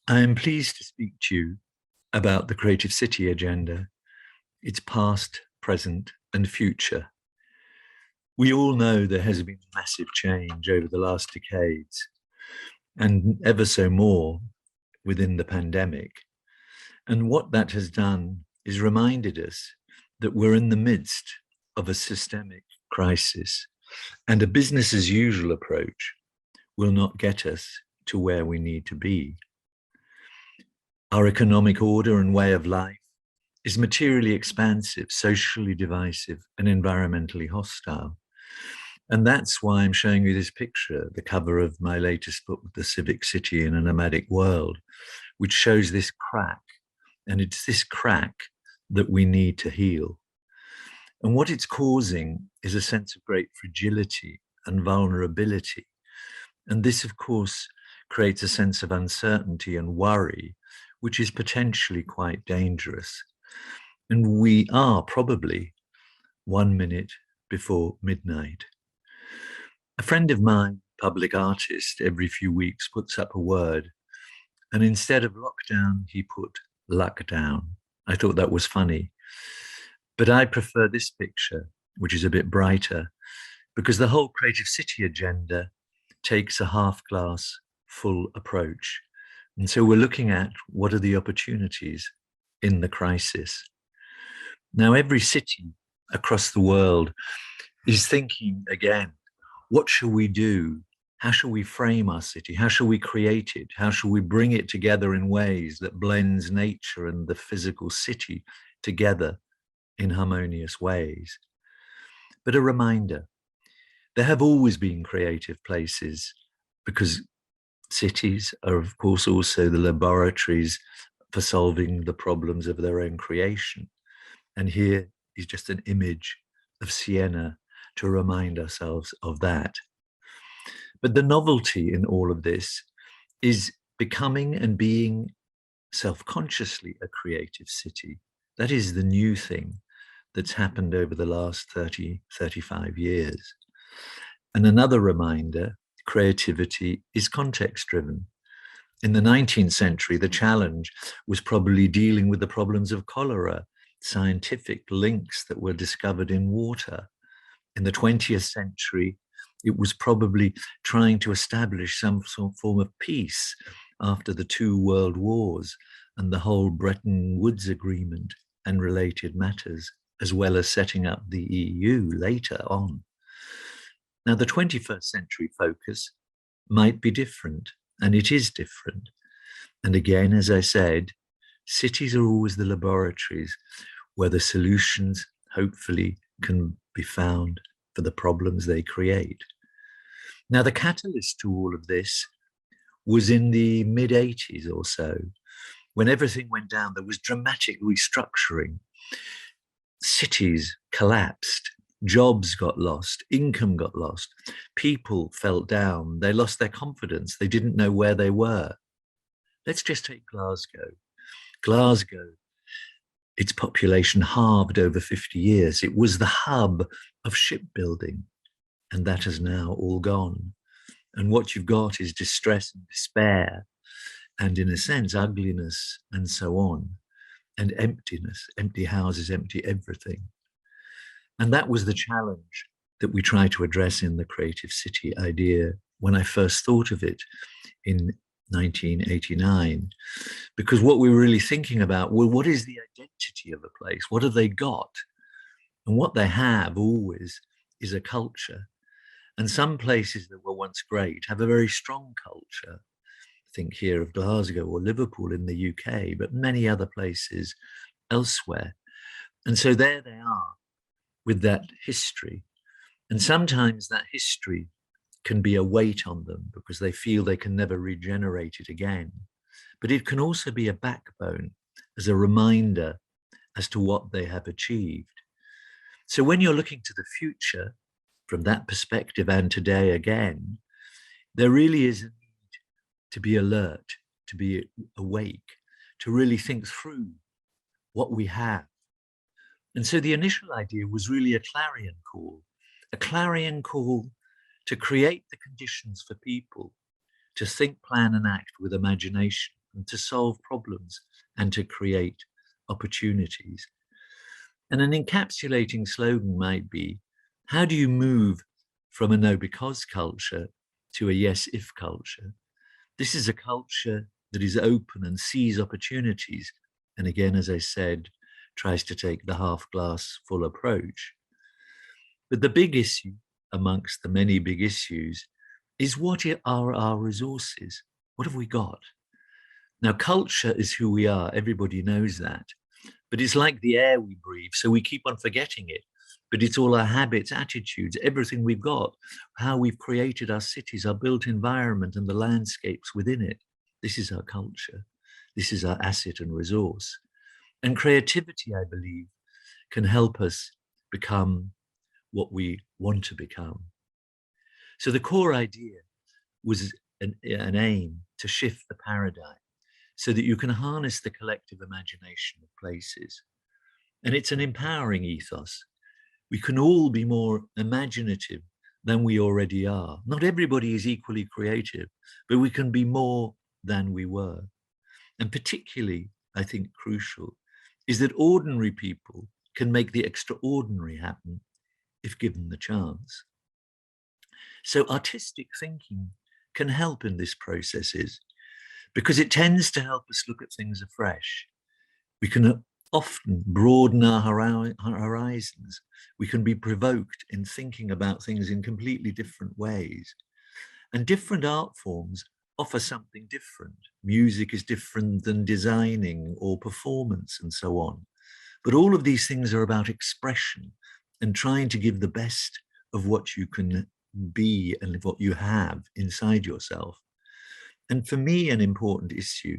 I am pleased to speak to you about the Creative City agenda, its past, present, and future. We all know there has been massive change over the last decades, and ever so more within the pandemic. And what that has done is reminded us that we're in the midst of a systemic crisis, and a business as usual approach will not get us to where we need to be. Our economic order and way of life is materially expansive, socially divisive, and environmentally hostile. And that's why I'm showing you this picture, the cover of my latest book, The Civic City in a Nomadic World, which shows this crack. And it's this crack that we need to heal. And what it's causing is a sense of great fragility and vulnerability. And this, of course, creates a sense of uncertainty and worry, which is potentially quite dangerous. And we are probably 1 minute before midnight. A friend of mine, public artist, every few weeks puts up a word, and instead of lockdown, he put luck down. I thought that was funny. But I prefer this picture, which is a bit brighter, because the whole Creative City agenda takes a half glass full approach. And so we're looking at what are the opportunities in the crisis. Now, every city across the world is thinking again, what shall we do? How shall we frame our city? How shall we create it? How shall we bring it together in ways that blends nature and the physical city together in harmonious ways? But a reminder, there have always been creative places, because cities are, of course, also the laboratories for solving the problems of their own creation. And here is just an image of Siena to remind ourselves of that. But the novelty in all of this is becoming and being self-consciously a creative city. That is the new thing that's happened over the last 30, 35 years. And another reminder, creativity is context-driven. In the 19th century, the challenge was probably dealing with the problems of cholera, scientific links that were discovered in water. In the 20th century, it was probably trying to establish some form of peace after the 2 world wars and the whole Bretton Woods Agreement and related matters, as well as setting up the EU later on. Now, the 21st century focus might be different, and it is different. And again, as I said, cities are always the laboratories where the solutions hopefully can be found for the problems they create. Now, the catalyst to all of this was in the mid-80s or so, when everything went down. There was dramatic restructuring. Cities collapsed, jobs got lost, income got lost, people felt down, they lost their confidence, they didn't know where they were. Let's just take Glasgow. Glasgow, its population halved over 50 years. It was the hub of shipbuilding, and that has now all gone. And what you've got is distress and despair, and in a sense, ugliness and so on, and emptiness, empty houses, empty everything. And that was the challenge that we try to address in the Creative City idea when I first thought of it in 1989, because what we were really thinking about, well, what is the identity of a place? What have they got? And what they have always is a culture. And some places that were once great have a very strong culture. Think here of Glasgow or Liverpool in the UK, but many other places elsewhere. And so there they are with that history. And sometimes that history can be a weight on them because they feel they can never regenerate it again. But it can also be a backbone as a reminder as to what they have achieved. So when you're looking to the future from that perspective and today again, there really is a need to be alert, to be awake, to really think through what we have. And so the initial idea was really a clarion call to create the conditions for people to think, plan, and act with imagination, and to solve problems and to create opportunities. And an encapsulating slogan might be, how do you move from a no because culture to a yes if culture? This is a culture that is open and sees opportunities. And again, as I said, tries to take the half glass full approach. But the big issue amongst the many big issues is, what are our resources? What have we got? Now, culture is who we are. Everybody knows that. But it's like the air we breathe, so we keep on forgetting it. But it's all our habits, attitudes, everything we've got, how we've created our cities, our built environment and the landscapes within it. This is our culture. This is our asset and resource. And creativity, I believe, can help us become what we want to become. So the core idea was an aim to shift the paradigm so that you can harness the collective imagination of places. And it's an empowering ethos. We can all be more imaginative than we already are. Not everybody is equally creative, but we can be more than we were. And particularly, I think crucial, is that ordinary people can make the extraordinary happen if given the chance. So artistic thinking can help in this processes because it tends to help us look at things afresh. We can often broaden our horizons. We can be provoked in thinking about things in completely different ways. And different art forms offer something different. Music is different than designing or performance and so on. But all of these things are about expression and trying to give the best of what you can be and what you have inside yourself. And for me, an important issue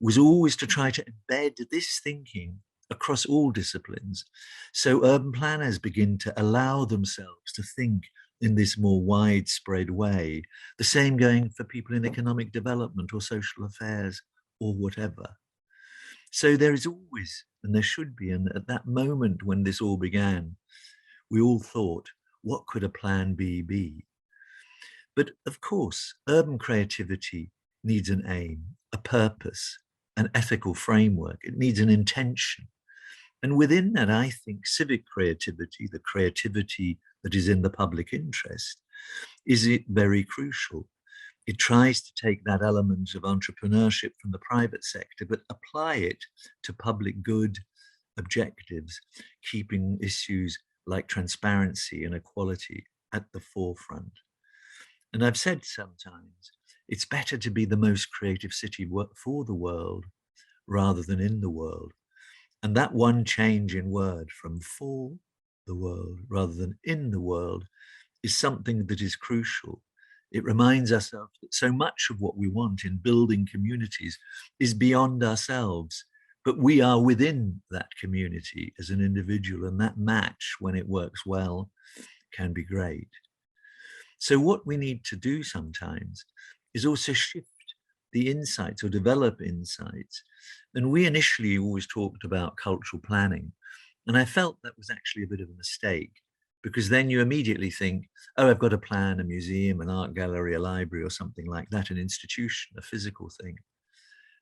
was always to try to embed this thinking across all disciplines. So urban planners begin to allow themselves to think in this more widespread way. The same going for people in economic development or social affairs or whatever. So there is always, and there should be, and at that moment when this all began, we all thought, what could a plan B be? But of course, urban creativity needs an aim, a purpose, an ethical framework. It needs an intention. And within that, I think civic creativity, the creativity that is in the public interest, is it very crucial. It tries to take that element of entrepreneurship from the private sector, but apply it to public good objectives, keeping issues like transparency and equality at the forefront. And I've said sometimes, it's better to be the most creative city for the world rather than in the world. And that one change in word from for the world rather than in the world is something that is crucial. It reminds ourselves that so much of what we want in building communities is beyond ourselves, but we are within that community as an individual, and that match, when it works well, can be great. So what we need to do sometimes is also shift the insights or develop insights. And we initially always talked about cultural planning. And I felt that was actually a bit of a mistake, because then you immediately think, oh, I've got to plan a museum, an art gallery, a library, or something like that, an institution, a physical thing.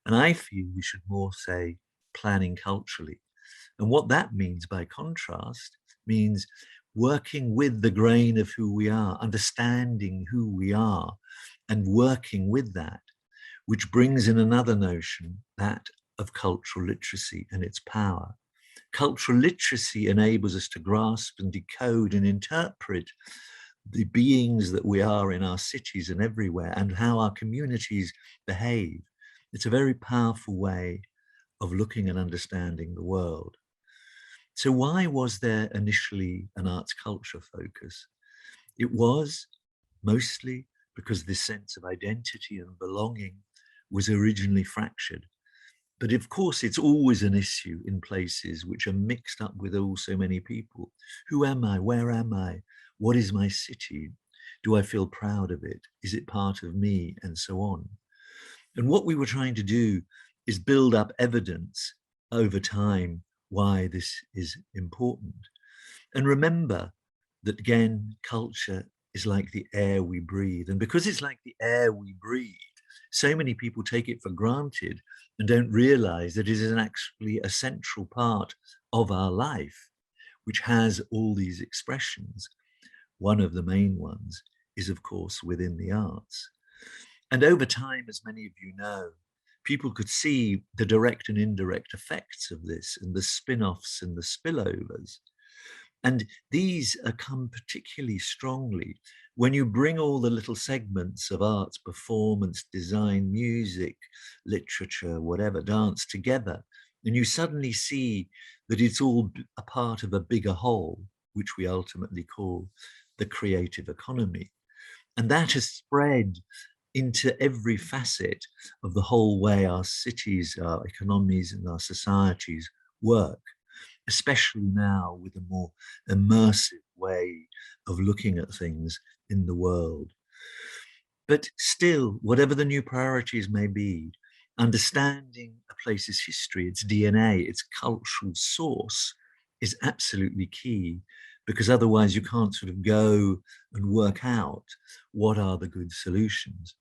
And I feel we should more say planning culturally. And what that means, by contrast, means working with the grain of who we are, understanding who we are, and working with that, which brings in another notion, that of cultural literacy and its power. Cultural literacy enables us to grasp and decode and interpret the beings that we are in our cities and everywhere, and how our communities behave. It's a very powerful way of looking and understanding the world. So why was there initially an arts culture focus? It was mostly because this sense of identity and belonging was originally fractured. But of course, it's always an issue in places which are mixed up with all so many people. Who am I? Where am I? What is my city? Do I feel proud of it? Is it part of me? And so on. And what we were trying to do is build up evidence over time why this is important. And remember that, again, culture is like the air we breathe. And because it's like the air we breathe, so many people take it for granted and don't realize that it is actually a central part of our life, which has all these expressions. One of the main ones is, of course, within the arts. And over time, as many of you know, people could see the direct and indirect effects of this and the spin-offs and the spillovers. And these come particularly strongly when you bring all the little segments of arts, performance, design, music, literature, whatever, dance together, and you suddenly see that it's all a part of a bigger whole, which we ultimately call the creative economy. And that has spread into every facet of the whole way our cities, our economies, and our societies work, especially now with a more immersive way of looking at things in the world. But still, whatever the new priorities may be, understanding a place's history, its DNA, its cultural source is absolutely key, because otherwise you can't sort of go and work out what are the good solutions.